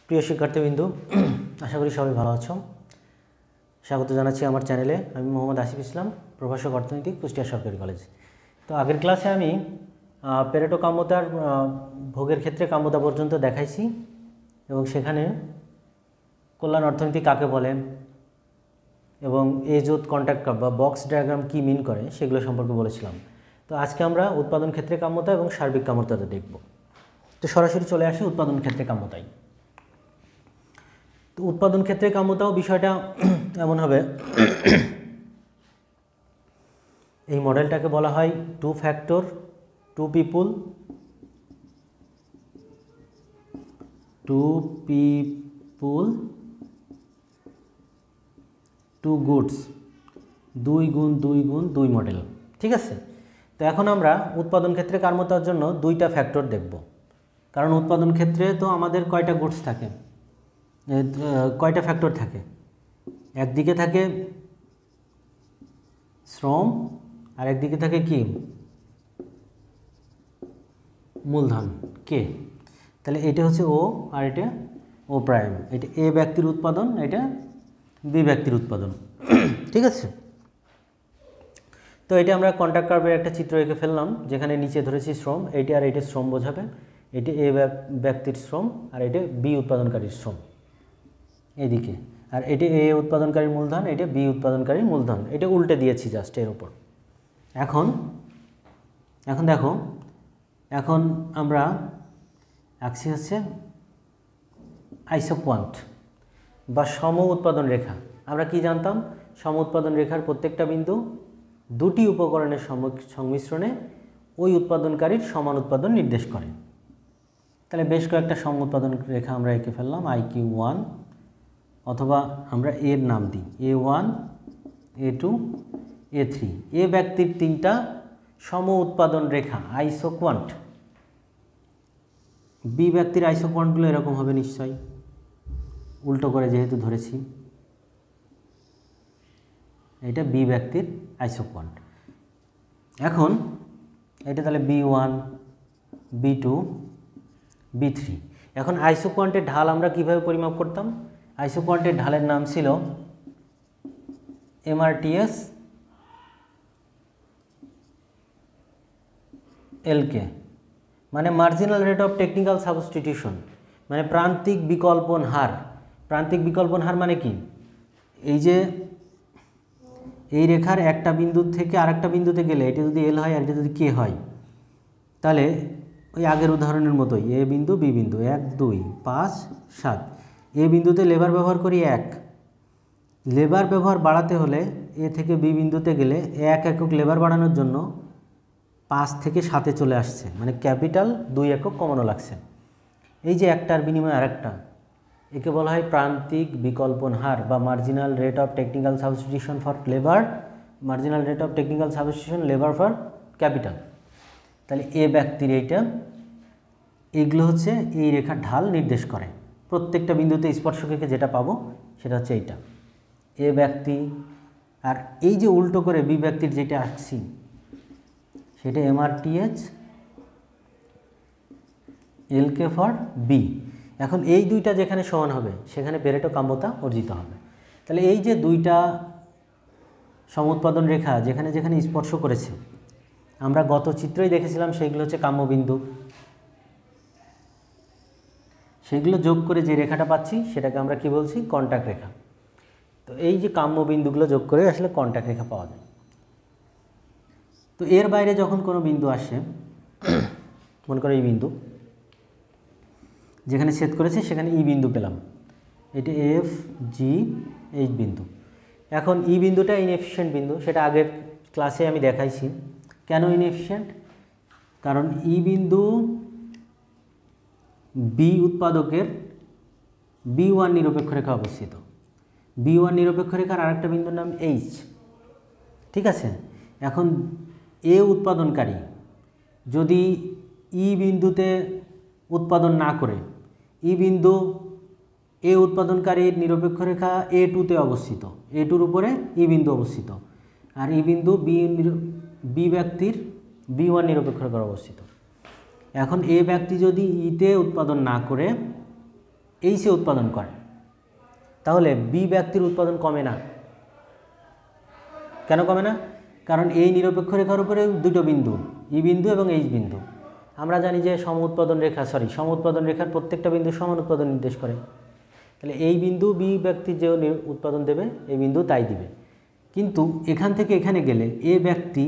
প্রিয় শিক্ষার্থীবৃন্দ, আশা করি সবাই ভালো আছো। স্বাগত জানাচ্ছি আমার চ্যানেলে। আমি মোহাম্মদ আসিফ ইসলাম, প্রভাষক অর্থনীতি, কুষ্টিয়া সরকারি কলেজ। তো আগের ক্লাসে আমি পেরেটো কাম্যতার ভোগের ক্ষেত্রে কাম্যতা পর্যন্ত দেখাইছি এবং সেখানে কল্যাণ অর্থনীতি কাকে বলে এবং এজ উইথ কন্ট্যাক্ট কার্ভ বা বক্স ডায়াগ্রাম কী মিন করে সেগুলো সম্পর্কে বলেছিলাম। তো আজকে আমরা উৎপাদন ক্ষেত্রে কাম্যতা এবং সার্বিক কাম্যতাটা দেখব। তো সরাসরি চলে আসি উৎপাদন ক্ষেত্রে কাম্যতায়। তো উৎপাদন ক্ষেত্রে কাম্যতাও বিষয়টা এমন হবে, এই মডেলটাকে বলা হয় two factor, two people, two goods, দুই গুণ দুই মডেল। ঠিক আছে। তো এখন আমরা উৎপাদন ক্ষেত্রে কাম্যতার জন্য দুইটা ফ্যাক্টর দেখব, কারণ উৎপাদন ক্ষেত্রে তো আমাদের কয়টা গুডস থাকে, কয়টা ফ্যাক্টর থাকে। একদিকে থাকে শ্রম আর একদিকে থাকে কি মূলধন কে। তাহলে এটা হচ্ছে ও আর এটা ও প্রাইম। এটা এ ব্যক্তির উৎপাদন, এটা বি ব্যক্তির উৎপাদন। ঠিক আছে। তো এটা আমরা কন্ট্যাক্ট কার্ভের একটা চিত্র এঁকে ফেললাম, যেখানে নিচে ধরেছি শ্রম, এইটা আর এইটা শ্রম বোঝাবে। এটা এ ব্যক্তির শ্রম আর এটা বি উৎপাদনকারীর শ্রম এইদিকে, আর এটা এ উৎপাদনকারীর মূলধন, এটা বি উৎপাদনকারীর মূলধন। এটা উল্টে দিয়েছি জাস্ট এর উপর। এখন দেখো, এখন আমরা আঁকছি হচ্ছে আইসোপয়েন্ট বা সম উৎপাদন রেখা। আমরা কি জানতাম? সম উৎপাদন রেখার প্রত্যেকটা বিন্দু দুটি উপকরণের সংমিশ্রণে ওই উৎপাদনকারীর সমান উৎপাদন নির্দেশ করে। তাহলে বেশ কয়েকটা সম উৎপাদন রেখা আমরা এঁকে ফেললাম, IQ1, অথবা আমরা এর নাম দিই A1, A2, A3। এ ব্যক্তির তিনটা সম উৎপাদন রেখা আইসোকোয়ান্ট। বি ব্যক্তির আইসোকোয়ান্টগুলো এরকম হবে নিশ্চয়ই, উল্টো করে যেহেতু ধরেছি। এটা বি ব্যক্তির আইসোকোয়ান্ট। এখন এটা তাহলে B1, B2, B3। এখন আইসোকোয়ান্টের ঢাল আমরা কিভাবে পরিমাপ করতাম? আইসোকোয়ান্টের ঢালের নাম ছিল MRTS LK, মানে marginal rate of technical substitution, মানে প্রান্তিক বিকল্পন হার। প্রান্তিক বিকল্পন হার মানে কি? এই যে এই রেখার একটা বিন্দু থেকে আরেকটা বিন্দুতে গেলে এটা যদি L হয় আর এটা যদি K হয়, তাহলে ওই আগের উদাহরণের মতোই এ বিন্দু বি বিন্দু 1, 2, 5, 7। এ বিন্দুতে লেবার ব্যবহার করি 1। লেবার ব্যবহার বাড়াতে হলে এ থেকে বি বিন্দুতে গেলে 1 একক লেবার বাড়ানোর জন্য 5 থেকে 7-এ চলে আসছে, মানে ক্যাপিটাল 2 একক কমানো লাগছে। এই যে একটার বিনিময়ে আরেকটা, একে বলা হয় প্রান্তিক বিকল্পন হার বা marginal rate of technical substitution for labour, marginal rate of technical substitution labour for capital. তাহলে এ ব্যক্তির এইগুলো হচ্ছে এই রেখার ঢাল নির্দেশ করে। প্রত্যেকটা বিন্দুতে স্পর্শকে যেটা পাবো সেটা হচ্ছে এইটা এ ব্যক্তি। আর এই যে উল্টো করে বি ব্যক্তির যেটা আসছি সেটা MRTH LK ফর বি। এখন এই দুইটা যেখানে সমান হবে সেখানে পেরেটো কাম্যতা অর্জিত হবে। তাহলে এই যে দুইটা সমুৎপাদন রেখা যেখানে যেখানে স্পর্শ করেছে, আমরা গত চিত্রই দেখেছিলাম, সেইগুলো হচ্ছে কাম্যবিন্দু। সেগুলো যোগ করে যে রেখাটা পাচ্ছি সেটাকে আমরা কি বলছি? কন্ট্যাক্ট রেখা। তো এই যে কাম্যবিন্দুগুলো যোগ করে আসলে কন্ট্যাক্ট রেখা পাওয়া যায়। তো এর বাইরে যখন কোনো বিন্দু আসে, মনে করো এই বিন্দু যেখানে ছেদ করেছে সেখানে ই বিন্দু পেলাম, এটি FGH বিন্দু। এখন ই বিন্দুটা ইনএফিশিয়েন্ট বিন্দু, সেটা আগের ক্লাসে আমি দেখাইছি। কেন ইনএফিশিয়েন্ট? কারণ ই বিন্দু বি উৎপাদকের B1 নিরপেক্ষ রেখা অবস্থিত। B1 নিরপেক্ষ রেখার আরেকটা বিন্দুর নাম H। ঠিক আছে। এখন এ উৎপাদনকারী যদি ই বিন্দুতে উৎপাদন না করে, ই বিন্দু এ উৎপাদনকারীর নিরপেক্ষ রেখা A2-তে অবস্থিত, A2-র উপরে ই বিন্দু অবস্থিত, আর ই বিন্দু বি ব্যক্তির B1 নিরপেক্ষ রেখার অবস্থিত। এখন এ ব্যক্তি যদি ইতে উৎপাদন না করে এইচে উৎপাদন করে, তাহলে বি ব্যক্তির উৎপাদন কমে না। কেন কমে না? কারণ এই নিরপেক্ষ রেখার উপরে দুটো বিন্দু, ই বিন্দু এবং এইচ বিন্দু। আমরা জানি যে সম উৎপাদন রেখার প্রত্যেকটা বিন্দু সমান উৎপাদন নির্দেশ করে। তাহলে এই বিন্দু বি ব্যক্তি যে উৎপাদন দেবে, এই বিন্দু তাই দিবে। কিন্তু এখান থেকে এখানে গেলে এ ব্যক্তি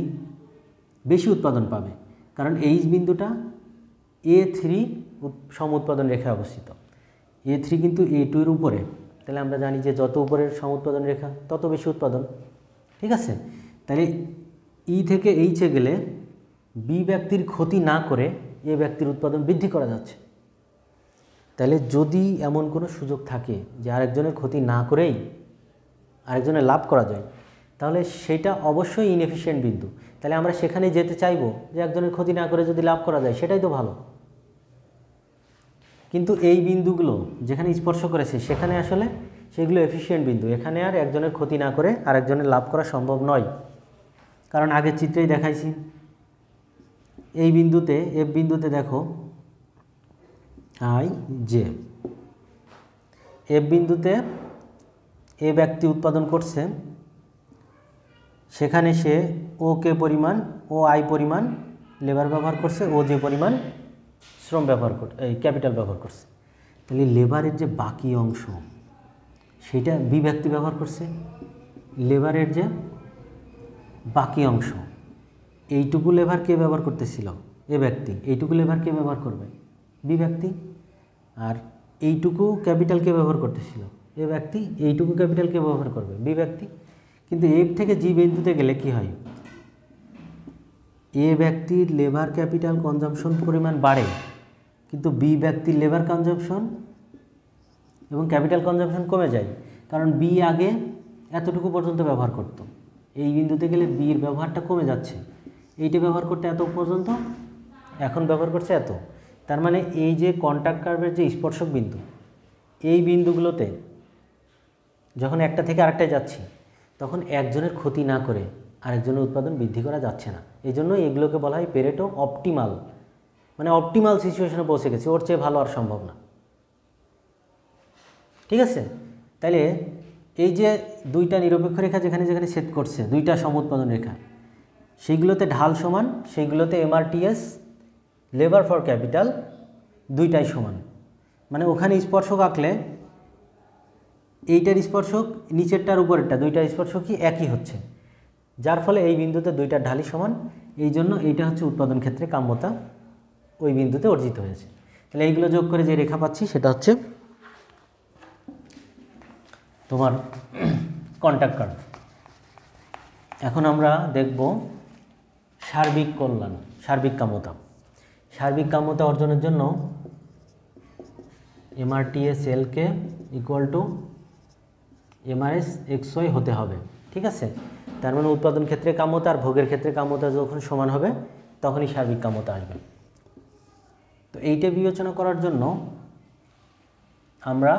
বেশি উৎপাদন পাবে, কারণ এইচ বিন্দুটা A3 সম উৎপাদন রেখায় অবস্থিত। A3 কিন্তু A2 এর উপরে, তাহলে আমরা জানি যে যত উপরের সম উৎপাদন রেখা তত বেশি উৎপাদন। ঠিক আছে, তাহলে ই থেকে এইচে গেলে বি ব্যক্তির ক্ষতি না করে এ ব্যক্তির উৎপাদন বৃদ্ধি করা যাচ্ছে। তাহলে যদি এমন কোনো সুযোগ থাকে যে আরেকজনের ক্ষতি না করেই আরেকজনের লাভ করা যায়, তাহলে সেটা অবশ্যই ইনএফিশিয়েন্ট বিন্দু। তাহলে আমরা সেখানে যেতে চাইবো যে একজনের ক্ষতি না করে যদি লাভ করা যায়, সেটাই তো ভালো। কিন্তু এই বিন্দুগুলো যেখানে স্পর্শ করেছে সেখানে আসলে সেগুলো এফিশিয়েন্ট বিন্দু, এখানে আর একজনের ক্ষতি না করে আরেকজনের লাভ করা সম্ভব নয়। কারণ আগের চিত্রেই দেখাইছি, এই বিন্দুতে এফ বিন্দুতে দেখো আই জে, এফ বিন্দুতে এ ব্যক্তি উৎপাদন করছে, সেখানে সে ও কে পরিমাণ ও আই পরিমাণ লেবার ব্যবহার করছে, ও যে পরিমাণ শ্রম ব্যবহার এই ক্যাপিটাল ব্যবহার করছে। তাহলে লেবারের যে বাকি অংশ সেটা বি ব্যক্তি ব্যবহার করছে। লেবারের যে বাকি অংশ, এইটুকু লেবার কে ব্যবহার করতেছিল? এ ব্যক্তি। এইটুকু লেবার কে ব্যবহার করবে? বি ব্যক্তি। আর এইটুকু ক্যাপিটাল কে ব্যবহার করতেছিল? এ ব্যক্তি। এইটুকু ক্যাপিটাল কে ব্যবহার করবে? বি ব্যক্তি। কিন্তু এফ থেকে জি বিন্দুতে গেলে কি হয়? এ ব্যক্তির লেবার ক্যাপিটাল কনজাম্পশন পরিমাণ বাড়ে, কিন্তু বি ব্যক্তির লেবার কনজাম্পশন এবং ক্যাপিটাল কনজাম্পশন কমে যায়, কারণ বি আগে এতটুকু পর্যন্ত ব্যবহার করত, এই বিন্দুতে গেলে বির ব্যবহারটা কমে যাচ্ছে। এইটা ব্যবহার করতে এত পর্যন্ত, এখন ব্যবহার করছে এত। তার মানে এই যে কন্ট্যাক্ট কার্ভের যে স্পর্শক বিন্দু, এই বিন্দুগুলোতে যখন একটা থেকে আরেকটায় যাচ্ছি, তখন একজনের ক্ষতি না করে আরেকজনের উৎপাদন বৃদ্ধি করা যাচ্ছে না। এই জন্য এগুলোকে বলা হয় পেরেটো অপটিমাল, মানে অপটিমাল সিচুয়েশনে পৌঁছে গেছে, ওর চেয়ে ভালো আর সম্ভব না। ঠিক আছে, তাহলে এই যে দুইটা নিরপেক্ষ রেখা যেখানে যেখানে ছেদ করছে, দুইটা সম উৎপাদন রেখা, সেইগুলোতে ঢাল সমান, সেইগুলোতে এমআরটিএস লেবার ফর ক্যাপিটাল দুইটাই সমান। মানে ওখানে স্পর্শক আঁকলে এইটার স্পর্শক নিচেরটার উপরেরটা, দুইটার স্পর্শকই একই হচ্ছে, যার ফলে এই বিন্দুতে দুইটার ঢালই সমান। এই জন্য এইটা হচ্ছে উৎপাদন ক্ষেত্রে কাম্যতা ওই বিন্দুতে অর্জিত হয়েছে। তাহলে এইগুলো যোগ করে যে রেখা পাচ্ছি সেটা হচ্ছে তোমার কন্ট্যাক্ট কার্ভ। এখন আমরা দেখব সার্বিক কল্যাণ, সার্বিক কাম্যতা। সার্বিক কাম্যতা অর্জনের জন্য MRTS LK equal to MRS XY হতে হবে। ঠিক আছে, তার মানে উৎপাদন ক্ষেত্রে কাম্যতা আর ভোগের ক্ষেত্রে কাম্যতা যখন সমান হবে তখনই সার্বিক কাম্যতা আসবে। তো এইটা বিবেচনা করার জন্য আমরা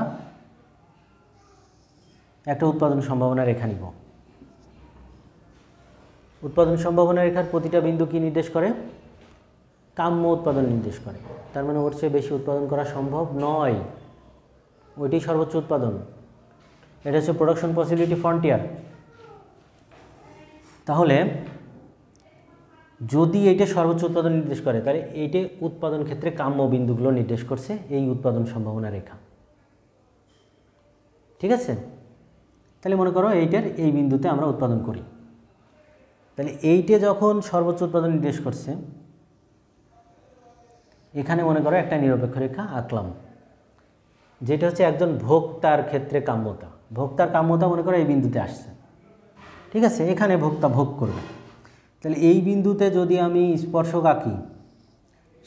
একটা উৎপাদন সম্ভাবনা রেখা নিব। উৎপাদন সম্ভাবনা রেখার প্রতিটা বিন্দু কি নির্দেশ করে? কাম্য উৎপাদন নির্দেশ করে। তার মানে ওর চেয়ে বেশি উৎপাদন করা সম্ভব নয়, ওইটাই সর্বোচ্চ উৎপাদন। এটা হচ্ছে প্রোডাকশন পসিবিলিটি ফ্রন্টিয়ার। তাহলে যদি এইটা সর্বোচ্চ উৎপাদন নির্দেশ করে, তাহলে এইটা উৎপাদন ক্ষেত্রে কাম্য বিন্দুগুলো নির্দেশ করছে এই উৎপাদন সম্ভাবনা রেখা। ঠিক আছে, তাহলে মনে করো এইটার এই বিন্দুতে আমরা উৎপাদন করি, তাহলে এইটা যখন সর্বোচ্চ উৎপাদন নির্দেশ করছে, এখানে মনে করো একটা নিরপেক্ষ রেখা আঁকলাম, যেটা হচ্ছে একজন ভোক্তার ক্ষেত্রে কাম্যতা। ভোক্তার কাম্যতা মনে করো এই বিন্দুতে আসছে। ঠিক আছে, এখানে ভোক্তা ভোগ করবে। তাহলে এই বিন্দুতে যদি আমি স্পর্শক আঁকি,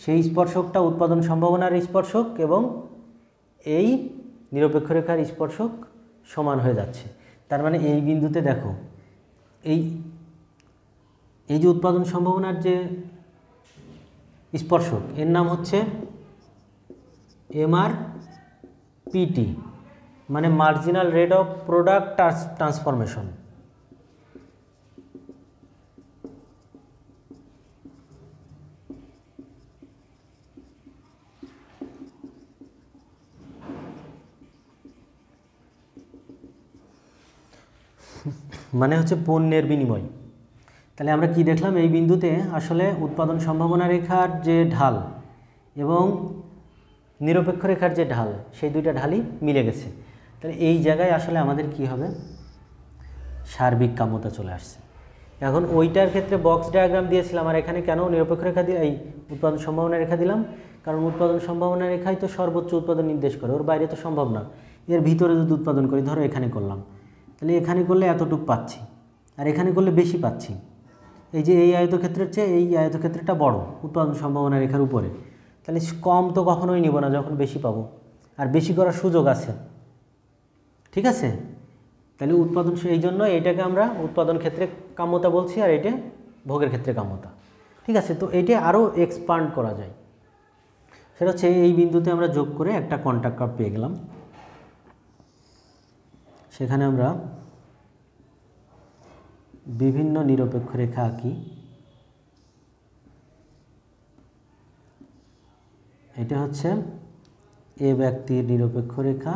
সেই স্পর্শকটা উৎপাদন সম্ভাবনার স্পর্শক এবং এই নিরপেক্ষ রেখার স্পর্শক সমান হয়ে যাচ্ছে। তার মানে এই বিন্দুতে দেখো এই যে উৎপাদন সম্ভাবনার যে স্পর্শক, এর নাম হচ্ছে এমআরপিটি, মানে marginal rate of product transformation. মানে হচ্ছে পণ্যের বিনিময়। তাহলে আমরা কি দেখলাম, এই বিন্দুতে আসলে উৎপাদন সম্ভাবনা রেখার যে ঢাল এবং নিরপেক্ষ রেখার যে ঢাল, সেই দুইটা ঢালই মিলে গেছে। তাহলে এই জায়গায় আসলে আমাদের কি হবে, সার্বিক কাম্যতা চলে আসছে। এখন ওইটার ক্ষেত্রে বক্স ডায়াগ্রাম দিয়েছিলাম, আর এখানে কেন নিরপেক্ষ রেখা দিয়ে এই উৎপাদন সম্ভাবনা রেখা দিলাম, কারণ উৎপাদন সম্ভাবনা রেখাই তো সর্বোচ্চ উৎপাদন নির্দেশ করে, ওর বাইরে তো সম্ভব না। এর ভিতরে যদি উৎপাদন করি, ধরো এখানে করলাম, তাহলে এখানে করলে এতটুকু পাচ্ছি, আর এখানে করলে বেশি পাচ্ছি। এই যে এই আয়তক্ষেত্রের চেয়ে এই আয়তক্ষেত্রটা বড় উৎপাদন সম্ভাবনা রেখার উপরে, তাহলে কম তো কখনোই নিব না যখন বেশি পাবো, আর বেশি করার সুযোগ আছে। ঠিক আছে, তাহলে উৎপাদন, এই জন্য এটাকে আমরা উৎপাদন ক্ষেত্রে কাম্যতা বলছি, আর এটা ভোগের ক্ষেত্রে কাম্যতা। ঠিক আছে, তো এটা আরও এক্সপান্ড করা যায়। সেটা হচ্ছে এই বিন্দুতে আমরা যোগ করে একটা কন্ট্যাক্ট কার্ভ পেয়ে গেলাম। সেখানে আমরা বিভিন্ন নিরপেক্ষ রেখা আঁকি। এটা হচ্ছে এ ব্যক্তির নিরপেক্ষ রেখা,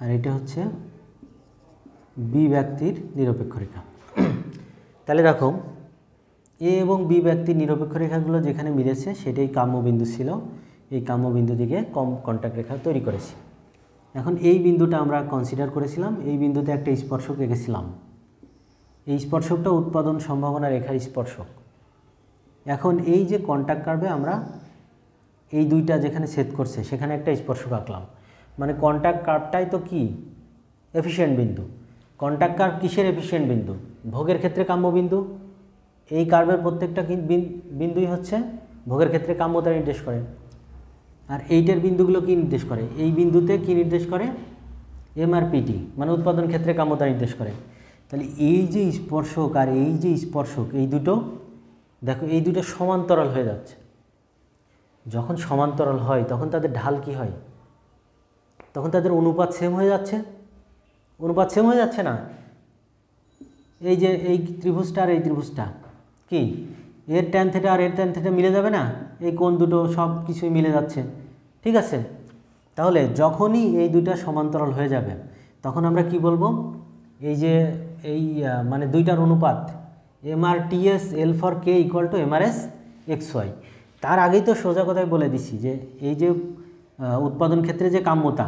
আর এটা হচ্ছে বি ব্যক্তির নিরপেক্ষ রেখা। তাহলে দেখো, এ এবং বি ব্যক্তির নিরপেক্ষ রেখাগুলো যেখানে মিলেছে সেটাই কাম্যবিন্দু ছিল। এই কাম্যবিন্দু দিকে কন্ট্যাক্ট রেখা তৈরি করেছি। এখন এই বিন্দুটা আমরা কনসিডার করেছিলাম, এই বিন্দুতে একটা স্পর্শক এঁকেছিলাম। এই স্পর্শকটা উৎপাদন সম্ভাবনা রেখার স্পর্শক। এখন এই যে কন্ট্যাক্ট কার্ভে আমরা এই দুইটা যেখানে ছেদ করছে সেখানে একটা স্পর্শক আঁকলাম, মানে কন্ট্যাক্ট কার্ভটাই তো কি এফিশিয়েন্ট বিন্দু। কন্ট্যাক্ট কার্ভ কিসের এফিশিয়েন্ট বিন্দু? ভোগের ক্ষেত্রে কাম্য বিন্দু। এই কার্ভের প্রত্যেকটা বিন্দুই হচ্ছে ভোগের ক্ষেত্রে কাম্যতা নির্দেশ করে। আর এইটার বিন্দুগুলো কি নির্দেশ করে? এই বিন্দুতে কি নির্দেশ করে? এমআরপিটি, মানে উৎপাদন ক্ষেত্রে কাম্যতা নির্দেশ করে। তাহলে এই যে স্পর্শক আর এই যে স্পর্শক, এই দুটো দেখো, এই দুটো সমান্তরাল হয়ে যাচ্ছে। যখন সমান্তরাল হয় তখন তাদের ঢাল কি হয়? তখন তাদের অনুপাত সেম হয়ে যাচ্ছে। অনুপাত সেম হয়ে যাচ্ছে না? এই যে এই ত্রিভুজটা আর এই ত্রিভুজটা কি, এর ট্যান থিটা আর এর ট্যান থিটা মিলে যাবে না? এই কোণ দুটো সব কিছুই মিলে যাচ্ছে। ঠিক আছে, তাহলে যখনই এই দুইটা সমান্তরাল হয়ে যাবে তখন আমরা কি বলবো? এই যে এই মানে দুইটার অনুপাত MRTS L for K equal to MRS XY। তার আগেই তো সোজা কথায় বলে দিছি যে এই যে উৎপাদন ক্ষেত্রে যে কাম্যতা,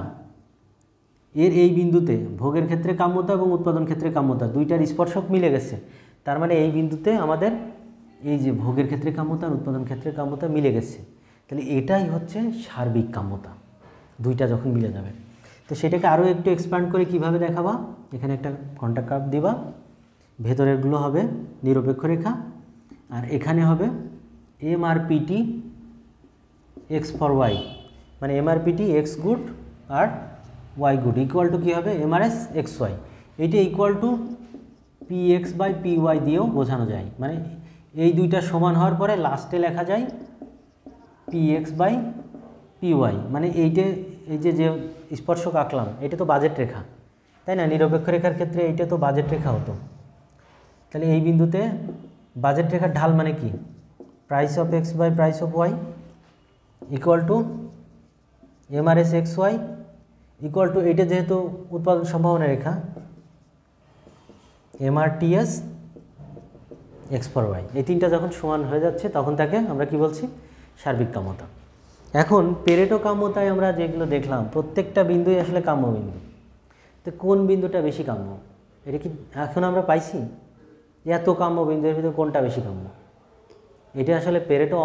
এর এই বিন্দুতে ভোগের ক্ষেত্রে কাম্যতা এবং উৎপাদন ক্ষেত্রে কাম্যতা দুইটার স্পর্শক মিলে গেছে। তার মানে এই বিন্দুতে আমাদের এই যে ভোগের ক্ষেত্রে কাম্যতা আর উৎপাদন ক্ষেত্রে কাম্যতা মিলে গেছে। তাহলে এটাই হচ্ছে সার্বিক কাম্যতা, দুইটা যখন মিলে যাবে। তো সেটাকে আরও একটু এক্সপ্যান্ড করে কিভাবে দেখাবা? এখানে একটা কন্ট্যাক্ট কার্ভ দিবা, ভেতরেরগুলো হবে নিরপেক্ষ রেখা, আর এখানে হবে MRPT X ফর Y, মানে MRPT X গুড আর Y গুড ইকুয়াল টু কী হবে? MRS XY। এইটা equal to PX by PY দিয়েও বোঝানো যায়, মানে এই দুইটা সমান হওয়ার পরে লাস্টে লেখা যায় PX বাই PY। মানে এইটা, এই যে যে স্পর্শক আঁকলাম এটা তো বাজেট রেখা, তাই না? নিরপেক্ষ রেখার ক্ষেত্রে এইটা তো বাজেট রেখা হতো। তাহলে এই বিন্দুতে বাজেট রেখার ঢাল মানে কি? Price of X by price of Y equal to MRS XY equal to, এইটা যেহেতু উৎপাদন সম্ভাবনা রেখা, MRTS X ফর Y। এই তিনটা যখন সমান হয়ে যাচ্ছে তখন তাকে আমরা কি বলছি? সার্বিক কাম্যতা। এখন পেরেটো কাম্যতায় আমরা যেগুলো দেখলাম প্রত্যেকটা বিন্দুই আসলে কাম্য বিন্দু। তো কোন বিন্দুটা বেশি কাম্য, এটা কি এখন আমরা পাইছি? এত কাম্য বিন্দুর ভিতরে কোনটা বেশি কাম্য? এটা আসলে পেরেটো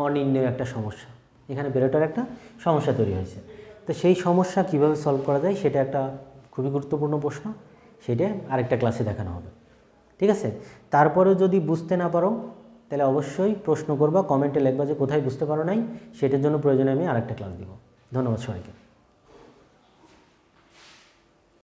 অনির্ণয় একটা সমস্যা। এখানে পেরেটোর একটা সমস্যা তৈরি হয়েছে। তো সেই সমস্যা কিভাবে সলভ করা যায় সেটা একটা খুবই গুরুত্বপূর্ণ প্রশ্ন, সেটা আরেকটা ক্লাসে দেখানো হবে। ঠিক আছে, তারপরেও যদি বুঝতে না পারো তাহলে অবশ্যই প্রশ্ন করবা, কমেন্টে লিখবা যে কোথায় বুঝতে পারো নাই, সেটার জন্য প্রয়োজনে আমি আরেকটা ক্লাস দিব। ধন্যবাদ সবাইকে।